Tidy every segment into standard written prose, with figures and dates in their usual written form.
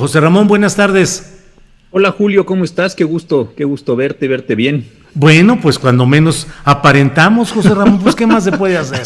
José Ramón, buenas tardes. Hola Julio, ¿cómo estás? Qué gusto verte bien. Bueno, pues cuando menos aparentamos, José Ramón, pues ¿qué más se puede hacer?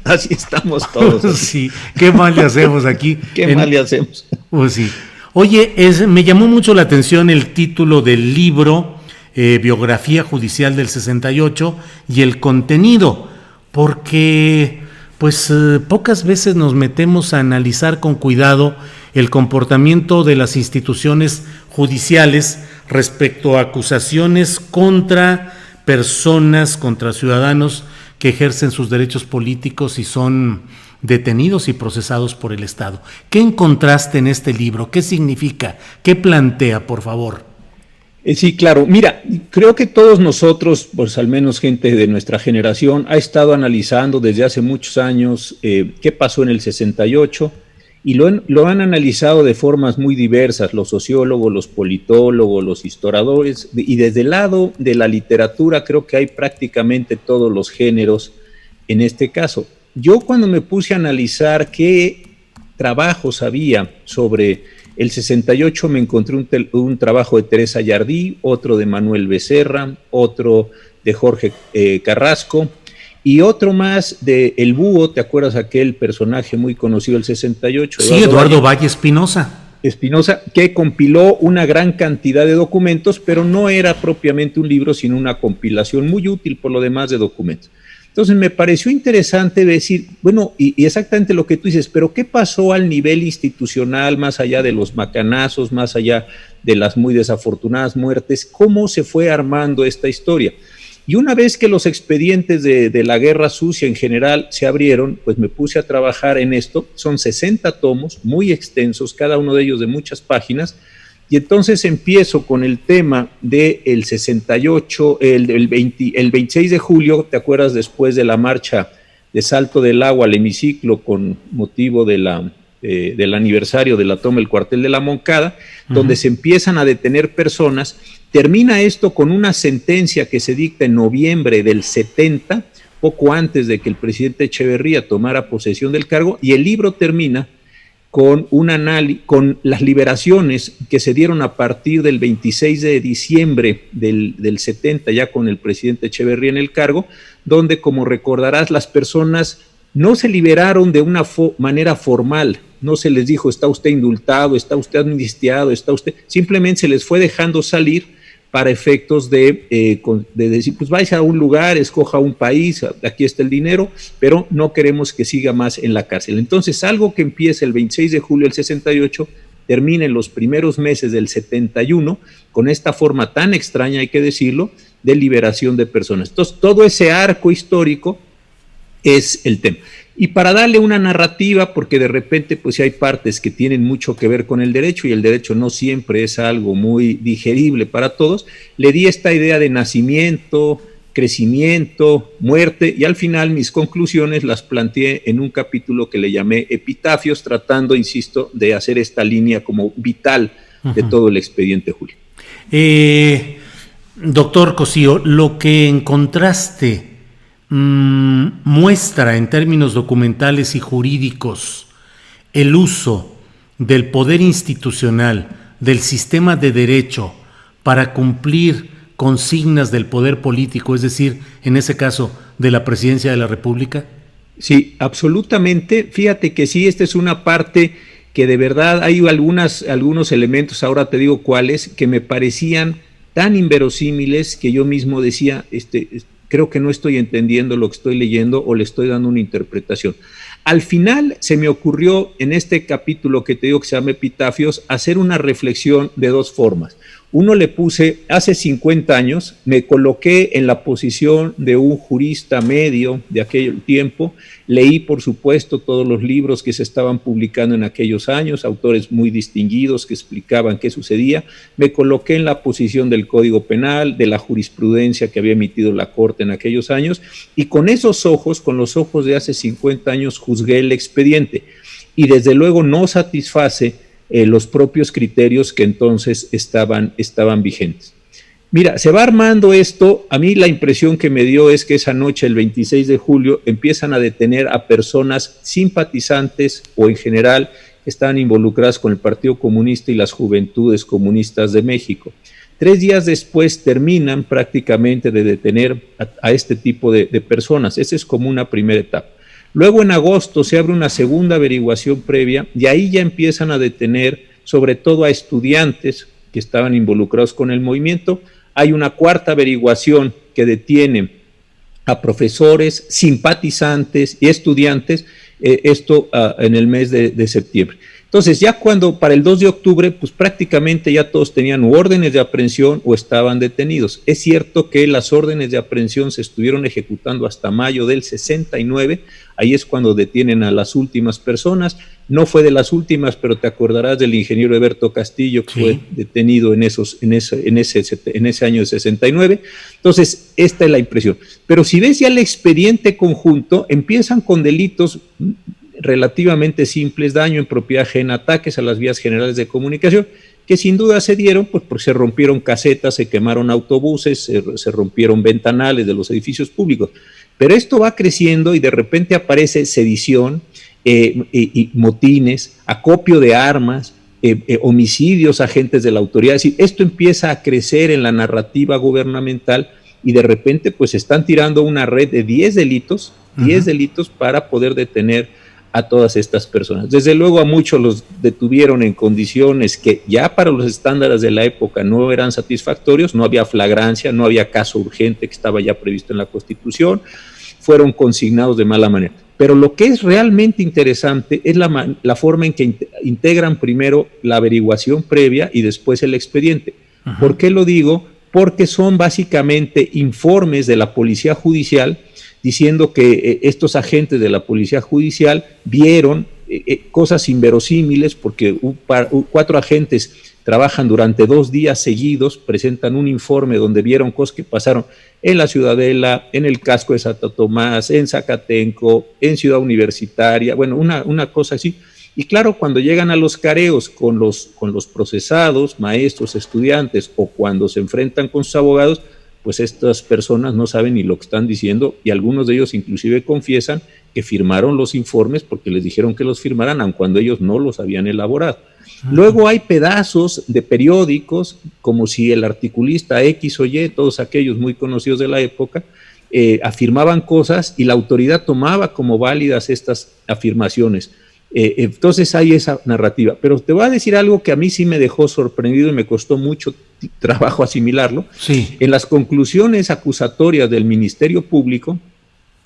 Así estamos todos. Sí, ¿qué mal le hacemos aquí? Mal le hacemos? Pues sí. Oye, me llamó mucho la atención el título del libro, Biografía Judicial del 68, y el contenido, porque pues pocas veces nos metemos a analizar con cuidado el comportamiento de las instituciones judiciales respecto a acusaciones contra personas, contra ciudadanos que ejercen sus derechos políticos y son detenidos y procesados por el Estado. ¿Qué encontraste en este libro? ¿Qué significa? ¿Qué plantea, por favor? Sí, claro. Mira, creo que todos nosotros, pues al menos gente de nuestra generación, ha estado analizando desde hace muchos años qué pasó en el 68 y lo han analizado de formas muy diversas, los sociólogos, los politólogos, los historiadores, y desde el lado de la literatura creo que hay prácticamente todos los géneros en este caso. Yo cuando me puse a analizar qué trabajos había sobre el 68 me encontré un trabajo de Teresa Yardí, otro de Manuel Becerra, otro de Jorge Carrasco y otro más de El Búho, ¿te acuerdas aquel personaje muy conocido del 68? Sí, Eduardo Valle Espinosa, que compiló una gran cantidad de documentos, pero no era propiamente un libro, sino una compilación muy útil por lo demás de documentos. Entonces me pareció interesante decir, bueno, y exactamente lo que tú dices, pero ¿qué pasó al nivel institucional, más allá de los macanazos, más allá de las muy desafortunadas muertes? ¿Cómo se fue armando esta historia? Y una vez que los expedientes de la guerra sucia en general se abrieron, pues me puse a trabajar en esto. Son 60 tomos, muy extensos, cada uno de ellos de muchas páginas. Y entonces empiezo con el tema del 68, el 26 de julio, ¿te acuerdas? Después de la marcha de Salto del Agua al hemiciclo con motivo del aniversario de la toma del cuartel de la Moncada, donde se empiezan a detener personas. Termina esto con una sentencia que se dicta en noviembre del 70, poco antes de que el presidente Echeverría tomara posesión del cargo, y el libro termina con con las liberaciones que se dieron a partir del 26 de diciembre del 70, ya con el presidente Echeverría en el cargo, donde, como recordarás, las personas no se liberaron de una manera formal, no se les dijo, está usted indultado, está usted amnistiado, simplemente se les fue dejando salir para efectos de decir, pues vaya a un lugar, escoja un país, aquí está el dinero, pero no queremos que siga más en la cárcel. Entonces, algo que empieza el 26 de julio del 68, termina en los primeros meses del 71, con esta forma tan extraña, hay que decirlo, de liberación de personas. Entonces, todo ese arco histórico es el tema. Y para darle una narrativa, porque de repente pues hay partes que tienen mucho que ver con el derecho y el derecho no siempre es algo muy digerible para todos, le di esta idea de nacimiento, crecimiento, muerte, y al final mis conclusiones las planteé en un capítulo que le llamé Epitafios, tratando, insisto, de hacer esta línea como vital de todo el expediente, Julio. Doctor Cosío, lo que encontraste muestra en términos documentales y jurídicos el uso del poder institucional, del sistema de derecho para cumplir consignas del poder político, es decir, en ese caso, de la Presidencia de la República? Sí, absolutamente. Fíjate que sí, esta es una parte que de verdad hay algunos elementos, ahora te digo cuáles, que me parecían tan inverosímiles que yo mismo decía, creo que no estoy entendiendo lo que estoy leyendo o le estoy dando una interpretación. Al final se me ocurrió en este capítulo que te digo que se llama Epitafios, hacer una reflexión de dos formas. Uno, le puse, hace 50 años, me coloqué en la posición de un jurista medio de aquel tiempo, leí por supuesto todos los libros que se estaban publicando en aquellos años, autores muy distinguidos que explicaban qué sucedía, me coloqué en la posición del Código Penal, de la jurisprudencia que había emitido la Corte en aquellos años, y con esos ojos, con los ojos de hace 50 años, juzgué el expediente, y desde luego no satisface los propios criterios que entonces estaban vigentes. Mira, se va armando esto. A mí la impresión que me dio es que esa noche, el 26 de julio, empiezan a detener a personas simpatizantes o en general estaban involucradas con el Partido Comunista y las Juventudes Comunistas de México. 3 días después terminan prácticamente de detener a este tipo de personas. Esa es como una primera etapa. Luego en agosto se abre una segunda averiguación previa y ahí ya empiezan a detener sobre todo a estudiantes que estaban involucrados con el movimiento. Hay una cuarta averiguación que detiene a profesores, simpatizantes y estudiantes, en el mes de septiembre. Entonces, ya cuando para el 2 de octubre, pues prácticamente ya todos tenían órdenes de aprehensión o estaban detenidos. Es cierto que las órdenes de aprehensión se estuvieron ejecutando hasta mayo del 69, ahí es cuando detienen a las últimas personas. No fue de las últimas, pero te acordarás del ingeniero Eberto Castillo, que fue detenido en ese año de 69. Entonces, esta es la impresión. Pero si ves ya el expediente conjunto, empiezan con delitos relativamente simples: daño en propiedad ajena, ataques a las vías generales de comunicación, que sin duda se dieron pues porque se rompieron casetas, se quemaron autobuses, se rompieron ventanales de los edificios públicos. Pero esto va creciendo y de repente aparece sedición, y motines, acopio de armas, homicidios a agentes de la autoridad. Es decir, esto empieza a crecer en la narrativa gubernamental y de repente pues están tirando una red de 10 delitos, 10 delitos para poder detener a todas estas personas. Desde luego a muchos los detuvieron en condiciones que ya para los estándares de la época no eran satisfactorios, no había flagrancia, no había caso urgente que estaba ya previsto en la Constitución, fueron consignados de mala manera. Pero lo que es realmente interesante es la forma en que integran primero la averiguación previa y después el expediente. ¿Por qué lo digo? Porque son básicamente informes de la Policía Judicial diciendo que estos agentes de la Policía Judicial vieron cosas inverosímiles, porque 4 agentes trabajan durante 2 días seguidos, presentan un informe donde vieron cosas que pasaron en la Ciudadela, en el casco de Santo Tomás, en Zacatenco, en Ciudad Universitaria, bueno, una cosa así. Y claro, cuando llegan a los careos con los procesados, maestros, estudiantes, o cuando se enfrentan con sus abogados, pues estas personas no saben ni lo que están diciendo, y algunos de ellos inclusive confiesan que firmaron los informes porque les dijeron que los firmaran, aun cuando ellos no los habían elaborado. Luego hay pedazos de periódicos, como si el articulista X o Y, todos aquellos muy conocidos de la época, afirmaban cosas y la autoridad tomaba como válidas estas afirmaciones. Entonces hay esa narrativa. Pero te voy a decir algo que a mí sí me dejó sorprendido y me costó mucho trabajo asimilarlo. Sí. En las conclusiones acusatorias del Ministerio Público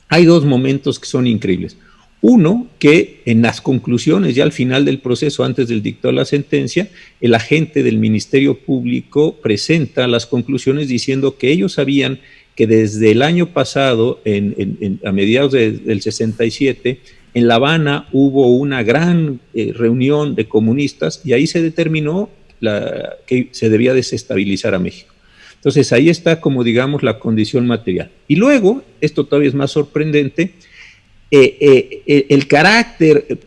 hay 2 momentos que son increíbles. Uno, que en las conclusiones, ya al final del proceso, antes del dictado de la sentencia, el agente del Ministerio Público presenta las conclusiones diciendo que ellos sabían que desde el año pasado, a mediados del 67, en La Habana hubo una gran reunión de comunistas y ahí se determinó que se debía desestabilizar a México. Entonces ahí está, como digamos, la condición material. Y luego, esto todavía es más sorprendente, el carácter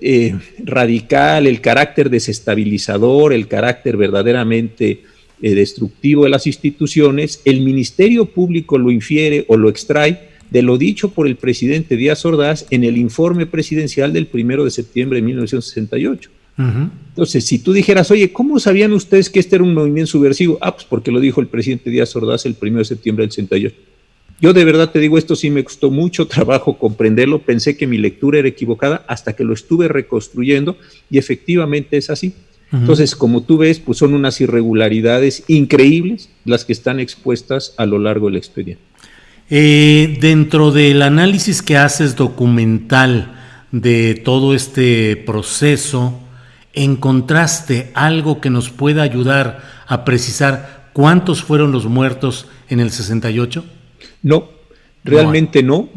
radical, el carácter desestabilizador, el carácter verdaderamente destructivo de las instituciones, el Ministerio Público lo infiere o lo extrae de lo dicho por el presidente Díaz Ordaz en el informe presidencial del 1 de septiembre de 1968. Entonces, si tú dijeras, oye, ¿cómo sabían ustedes que este era un movimiento subversivo? Pues porque lo dijo el presidente Díaz Ordaz el 1 de septiembre del 68. Yo de verdad te digo, esto sí me costó mucho trabajo comprenderlo, pensé que mi lectura era equivocada hasta que lo estuve reconstruyendo y efectivamente es así. Entonces, como tú ves, pues son unas irregularidades increíbles las que están expuestas a lo largo del expediente. Dentro del análisis que haces documental de todo este proceso, ¿encontraste algo que nos pueda ayudar a precisar cuántos fueron los muertos en el 68? No, realmente no,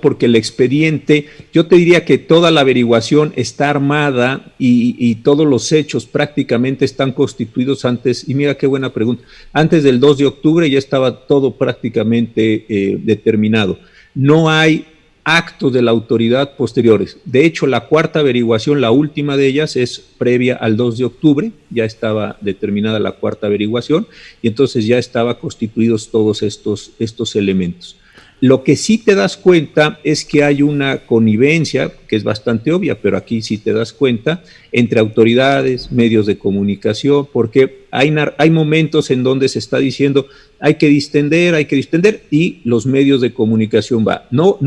porque el expediente, yo te diría que toda la averiguación está armada y todos los hechos prácticamente están constituidos antes, y mira qué buena pregunta, antes del 2 de octubre ya estaba todo prácticamente determinado. No hay actos de la autoridad posteriores. De hecho, la cuarta averiguación, la última de ellas, es previa al 2 de octubre, ya estaba determinada la cuarta averiguación, y entonces ya estaban constituidos todos estos elementos. Lo que sí te das cuenta es que hay una connivencia, que es bastante obvia, pero aquí sí te das cuenta, entre autoridades, medios de comunicación, porque hay momentos en donde se está diciendo hay que distender, y los medios de comunicación va. No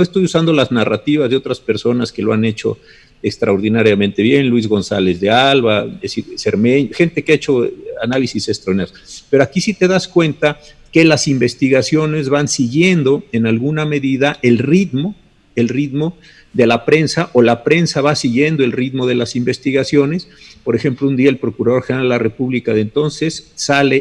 estoy usando las narrativas de otras personas que lo han hecho extraordinariamente bien, Luis González de Alba, es decir, Cermeño, gente que ha hecho análisis extraordinarios, pero aquí sí te das cuenta que las investigaciones van siguiendo en alguna medida el ritmo de la prensa, o la prensa va siguiendo el ritmo de las investigaciones. Por ejemplo, un día el Procurador General de la República de entonces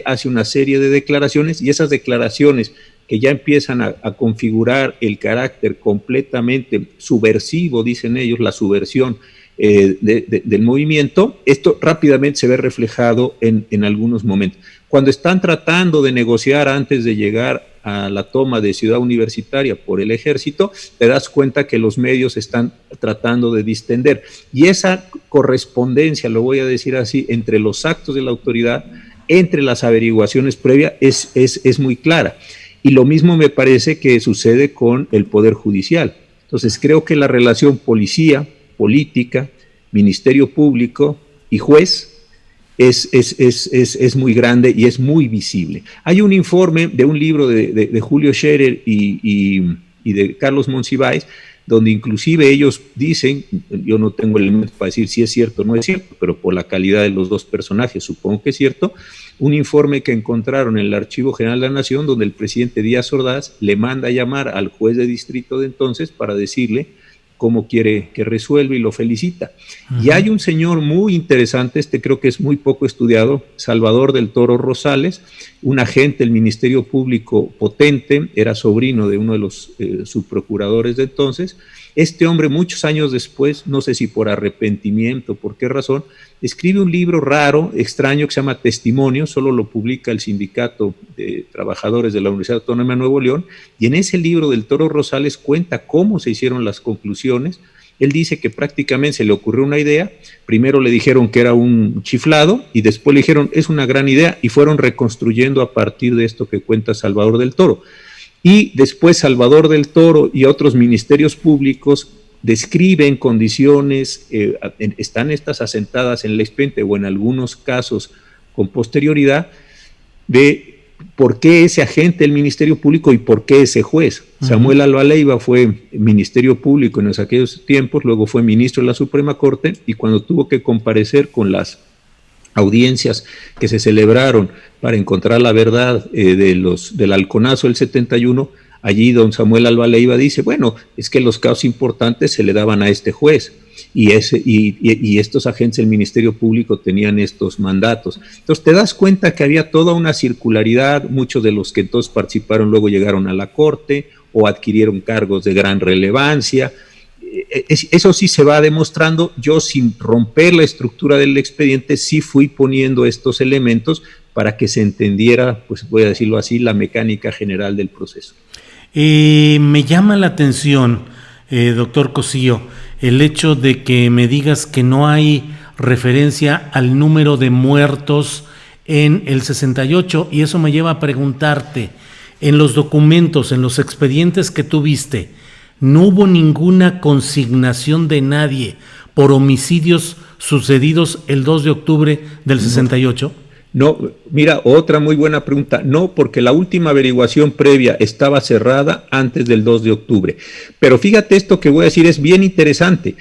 hace una serie de declaraciones, y esas declaraciones que ya empiezan a configurar el carácter completamente subversivo, dicen ellos, la subversión del movimiento, esto rápidamente se ve reflejado en algunos momentos. Cuando están tratando de negociar antes de llegar a la toma de Ciudad Universitaria por el ejército, te das cuenta que los medios están tratando de distender. Y esa correspondencia, lo voy a decir así, entre los actos de la autoridad, entre las averiguaciones previas, es muy clara. Y lo mismo me parece que sucede con el Poder Judicial. Entonces creo que la relación policía, política, Ministerio Público y juez es muy grande y es muy visible. Hay un informe de un libro de Julio Scherer y de Carlos Monsiváis, donde inclusive ellos dicen, yo no tengo elementos para decir si es cierto o no es cierto, pero por la calidad de los dos personajes supongo que es cierto, un informe que encontraron en el Archivo General de la Nación, donde el presidente Díaz Ordaz le manda a llamar al juez de distrito de entonces para decirle cómo quiere que resuelva, y lo felicita. Y hay un señor muy interesante, creo que es muy poco estudiado, Salvador del Toro Rosales, un agente del Ministerio Público potente, era sobrino de uno de los subprocuradores de entonces. Este hombre, muchos años después, no sé si por arrepentimiento, por qué razón, escribe un libro raro, extraño, que se llama Testimonios, solo lo publica el Sindicato de Trabajadores de la Universidad Autónoma de Nuevo León, y en ese libro del Toro Rosales cuenta cómo se hicieron las conclusiones. Él dice que prácticamente se le ocurrió una idea, primero le dijeron que era un chiflado, y después le dijeron es una gran idea, y fueron reconstruyendo a partir de esto que cuenta Salvador del Toro. Y después Salvador del Toro y otros ministerios públicos describen condiciones, están estas asentadas en el expediente o en algunos casos con posterioridad, de por qué ese agente del Ministerio Público y por qué ese juez. Samuel Alba Leiva fue Ministerio Público en aquellos tiempos, luego fue ministro de la Suprema Corte, y cuando tuvo que comparecer con las audiencias que se celebraron para encontrar la verdad del halconazo del 71, allí don Samuel Alba Leiva dice, bueno, es que los casos importantes se le daban a este juez, y estos agentes del Ministerio Público tenían estos mandatos. Entonces te das cuenta que había toda una circularidad, muchos de los que entonces participaron luego llegaron a la Corte o adquirieron cargos de gran relevancia. Eso sí se va demostrando. Yo, sin romper la estructura del expediente, sí fui poniendo estos elementos para que se entendiera, pues voy a decirlo así, la mecánica general del proceso. Me llama la atención, doctor Cosío, el hecho de que me digas que no hay referencia al número de muertos en el 68, y eso me lleva a preguntarte, en los documentos, en los expedientes que tuviste, ¿no hubo ninguna consignación de nadie por homicidios sucedidos el 2 de octubre del 68? No, mira, otra muy buena pregunta. No, porque la última averiguación previa estaba cerrada antes del 2 de octubre. Pero fíjate, esto que voy a decir es bien interesante.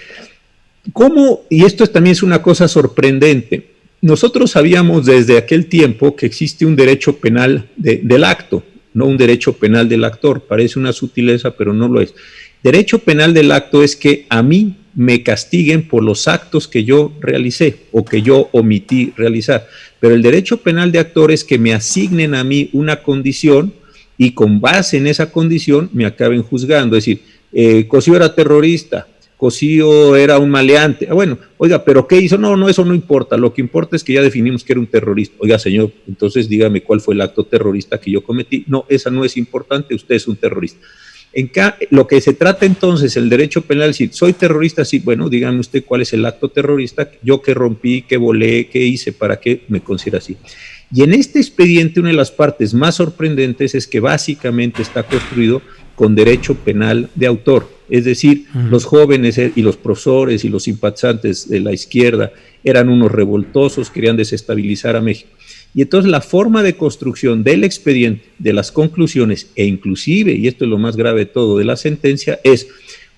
¿Cómo? Y esto también es una cosa sorprendente. Nosotros sabíamos desde aquel tiempo que existe un derecho penal del acto, no un derecho penal del actor. Parece una sutileza, pero no lo es. Derecho penal del acto es que a mí me castiguen por los actos que yo realicé o que yo omití realizar. Pero el derecho penal de actor es que me asignen a mí una condición y con base en esa condición me acaben juzgando. Es decir, Cosío era terrorista, Cosío era un maleante. Bueno, oiga, ¿pero qué hizo? No, eso no importa. Lo que importa es que ya definimos que era un terrorista. Oiga, señor, entonces dígame cuál fue el acto terrorista que yo cometí. No, esa no es importante, usted es un terrorista. Lo que se trata entonces, el derecho penal, si soy terrorista, sí, bueno, dígame usted cuál es el acto terrorista, yo que rompí, que volé, que hice, para que me considere así. Y en este expediente una de las partes más sorprendentes es que básicamente está construido con derecho penal de autor, es decir, los jóvenes y los profesores y los simpatizantes de la izquierda eran unos revoltosos, querían desestabilizar a México. Y entonces la forma de construcción del expediente, de las conclusiones e inclusive, y esto es lo más grave de todo, de la sentencia, es: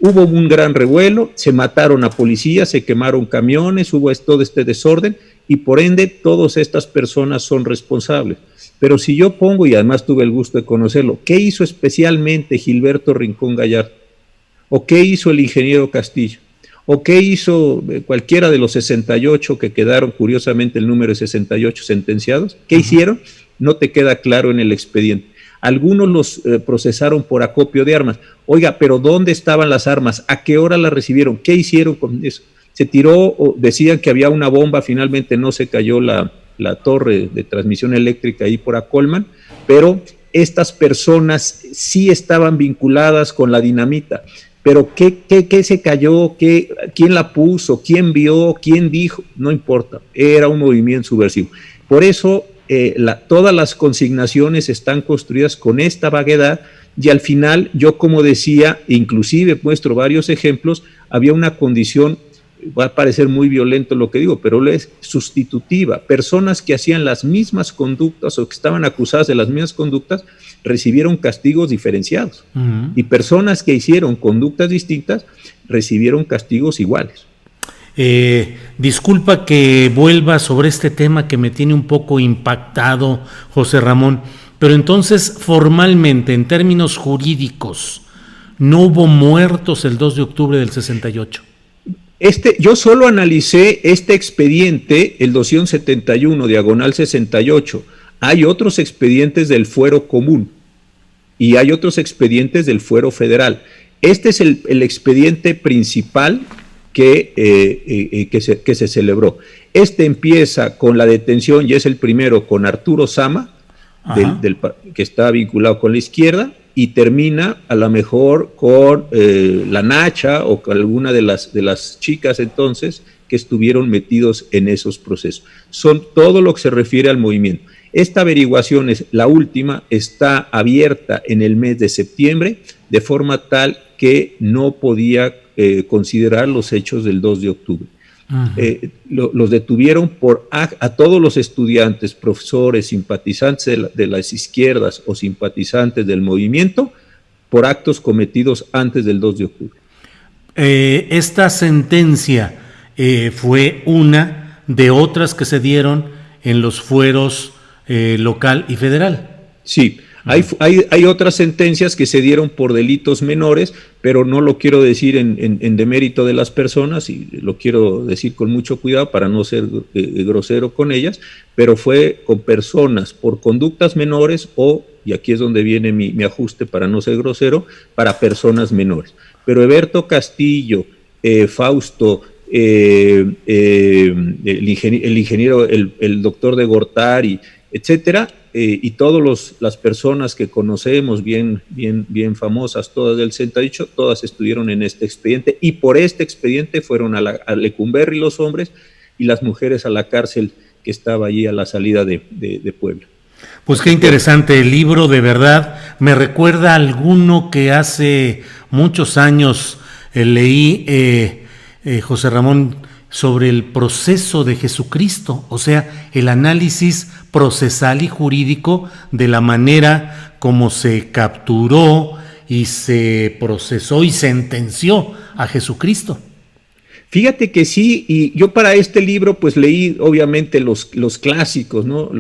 hubo un gran revuelo, se mataron a policías, se quemaron camiones, hubo todo este desorden y por ende todas estas personas son responsables. Pero si yo pongo, y además tuve el gusto de conocerlo, ¿qué hizo especialmente Gilberto Rincón Gallardo? ¿O qué hizo el ingeniero Castillo? ¿O qué hizo cualquiera de los 68 que quedaron, curiosamente el número es 68 sentenciados? ¿Qué hicieron? No te queda claro en el expediente. Algunos los procesaron por acopio de armas. Oiga, pero ¿dónde estaban las armas? ¿A qué hora las recibieron? ¿Qué hicieron con eso? Se tiró, decían que había una bomba, finalmente no se cayó la torre de transmisión eléctrica ahí por Acolman, pero estas personas sí estaban vinculadas con la dinamita. Pero ¿qué se cayó? ¿Quién la puso? ¿Quién vio? ¿Quién dijo? No importa, era un movimiento subversivo. Por eso todas las consignaciones están construidas con esta vaguedad y al final, yo como decía, inclusive muestro varios ejemplos, había una condición, va a parecer muy violento lo que digo, pero es sustitutiva. Personas que hacían las mismas conductas o que estaban acusadas de las mismas conductas recibieron castigos diferenciados. Y personas que hicieron conductas distintas recibieron castigos iguales. Disculpa que vuelva sobre este tema que me tiene un poco impactado, José Ramón, pero entonces formalmente, en términos jurídicos, ¿no hubo muertos el 2 de octubre del 68? Yo solo analicé este expediente, el 271, diagonal 68. Hay otros expedientes del fuero común y hay otros expedientes del fuero federal. Este es el expediente principal que se celebró. Este empieza con la detención, y es el primero, con Arturo Sama, que está vinculado con la izquierda, y termina a lo mejor con la Nacha o con alguna de las chicas entonces que estuvieron metidos en esos procesos. Son todo lo que se refiere al movimiento. Esta averiguación, la última, está abierta en el mes de septiembre, de forma tal que no podía considerar los hechos del 2 de octubre. Los detuvieron a todos los estudiantes, profesores, simpatizantes de las izquierdas o simpatizantes del movimiento por actos cometidos antes del 2 de octubre. Esta sentencia fue una de otras que se dieron en los fueros local y federal. Sí. Hay otras sentencias que se dieron por delitos menores, pero no lo quiero decir en demérito de las personas, y lo quiero decir con mucho cuidado para no ser grosero con ellas, pero fue con personas por conductas menores y aquí es donde viene mi ajuste para no ser grosero, para personas menores. Pero Eberto Castillo, Fausto, el ingeniero, el doctor de Gortari, etcétera, y todas las personas que conocemos bien famosas, todas del 68, todas estuvieron en este expediente, y por este expediente fueron a Lecumberri los hombres y las mujeres a la cárcel que estaba allí a la salida de Puebla. Pues qué interesante el libro, de verdad. Me recuerda a alguno que hace muchos años leí, José Ramón, sobre el proceso de Jesucristo, o sea, el análisis procesal y jurídico de la manera como se capturó y se procesó y sentenció a Jesucristo. Fíjate que sí, y yo para este libro pues leí obviamente los clásicos, ¿no?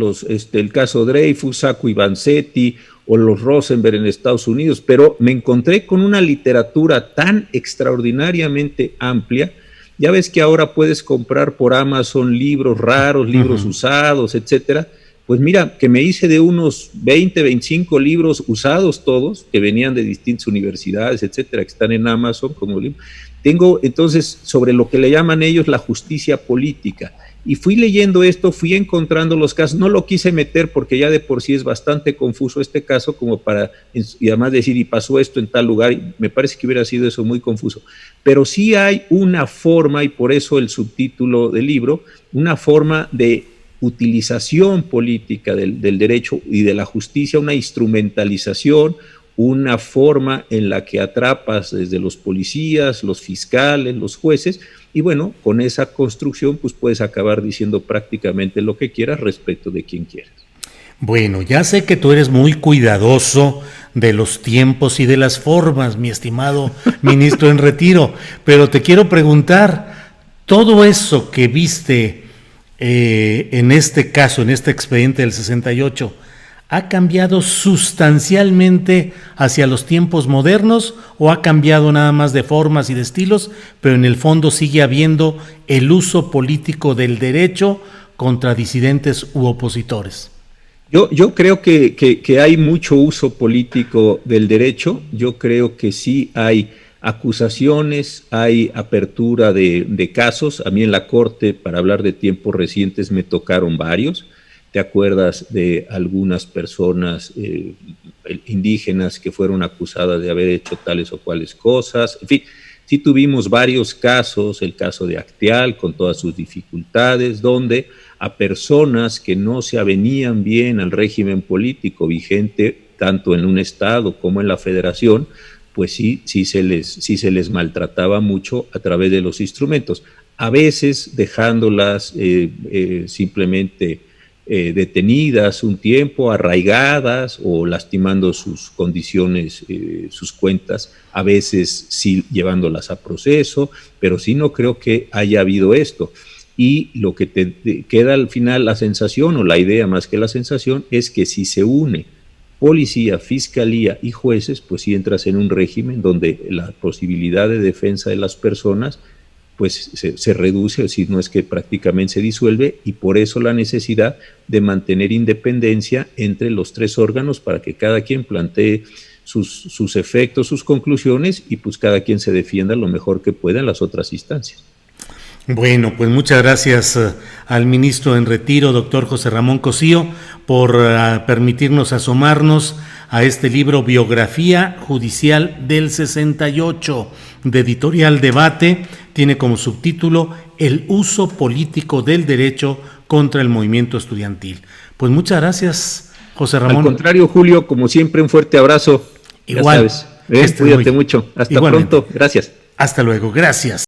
El caso Dreyfus, Sacco y Vanzetti, o los Rosenberg en Estados Unidos, pero me encontré con una literatura tan extraordinariamente amplia. Ya ves que ahora puedes comprar por Amazon libros raros, libros usados, etcétera. Pues mira, que me hice de unos 20, 25 libros usados todos, que venían de distintas universidades, etcétera, que están en Amazon como libro. Tengo entonces sobre lo que le llaman ellos la justicia política. Y fui leyendo esto, fui encontrando los casos, no lo quise meter porque ya de por sí es bastante confuso este caso como para, y además decir, y pasó esto en tal lugar, y me parece que hubiera sido eso muy confuso. Pero sí hay una forma, y por eso el subtítulo del libro, una forma de utilización política del derecho y de la justicia, una instrumentalización, una forma en la que atrapas desde los policías, los fiscales, los jueces, y bueno, con esa construcción pues puedes acabar diciendo prácticamente lo que quieras respecto de quien quieras. Bueno, ya sé que tú eres muy cuidadoso de los tiempos y de las formas, mi estimado ministro en retiro, pero te quiero preguntar, todo eso que viste en este caso, en este expediente del 68, ¿ha cambiado sustancialmente hacia los tiempos modernos o ha cambiado nada más de formas y de estilos, pero en el fondo sigue habiendo el uso político del derecho contra disidentes u opositores? Yo creo que hay mucho uso político del derecho. Yo creo que sí hay acusaciones, hay apertura de casos. A mí en la Corte, para hablar de tiempos recientes, me tocaron varios. ¿Te acuerdas de algunas personas indígenas que fueron acusadas de haber hecho tales o cuales cosas? En fin, sí tuvimos varios casos, el caso de Acteal con todas sus dificultades, donde a personas que no se avenían bien al régimen político vigente, tanto en un estado como en la federación, pues sí se les maltrataba mucho a través de los instrumentos, a veces dejándolas simplemente detenidas un tiempo, arraigadas o lastimando sus condiciones, sus cuentas, a veces sí llevándolas a proceso, pero sí no creo que haya habido esto. Y lo que te queda al final, la sensación, o la idea más que la sensación, es que si se une policía, fiscalía y jueces, pues sí entras en un régimen donde la posibilidad de defensa de las personas pues se reduce, o si no es que prácticamente se disuelve, y por eso la necesidad de mantener independencia entre los tres órganos para que cada quien plantee sus efectos, sus conclusiones, y pues cada quien se defienda lo mejor que pueda en las otras instancias. Bueno, pues muchas gracias al ministro en retiro, doctor José Ramón Cosío, por permitirnos asomarnos a este libro Biografía Judicial del 68, de Editorial Debate. Tiene como subtítulo El uso político del derecho contra el movimiento estudiantil. Pues muchas gracias, José Ramón. Al contrario, Julio, como siempre, un fuerte abrazo. Igual. Ya sabes, cuídate mucho. Hasta igualmente. Pronto. Gracias. Hasta luego. Gracias.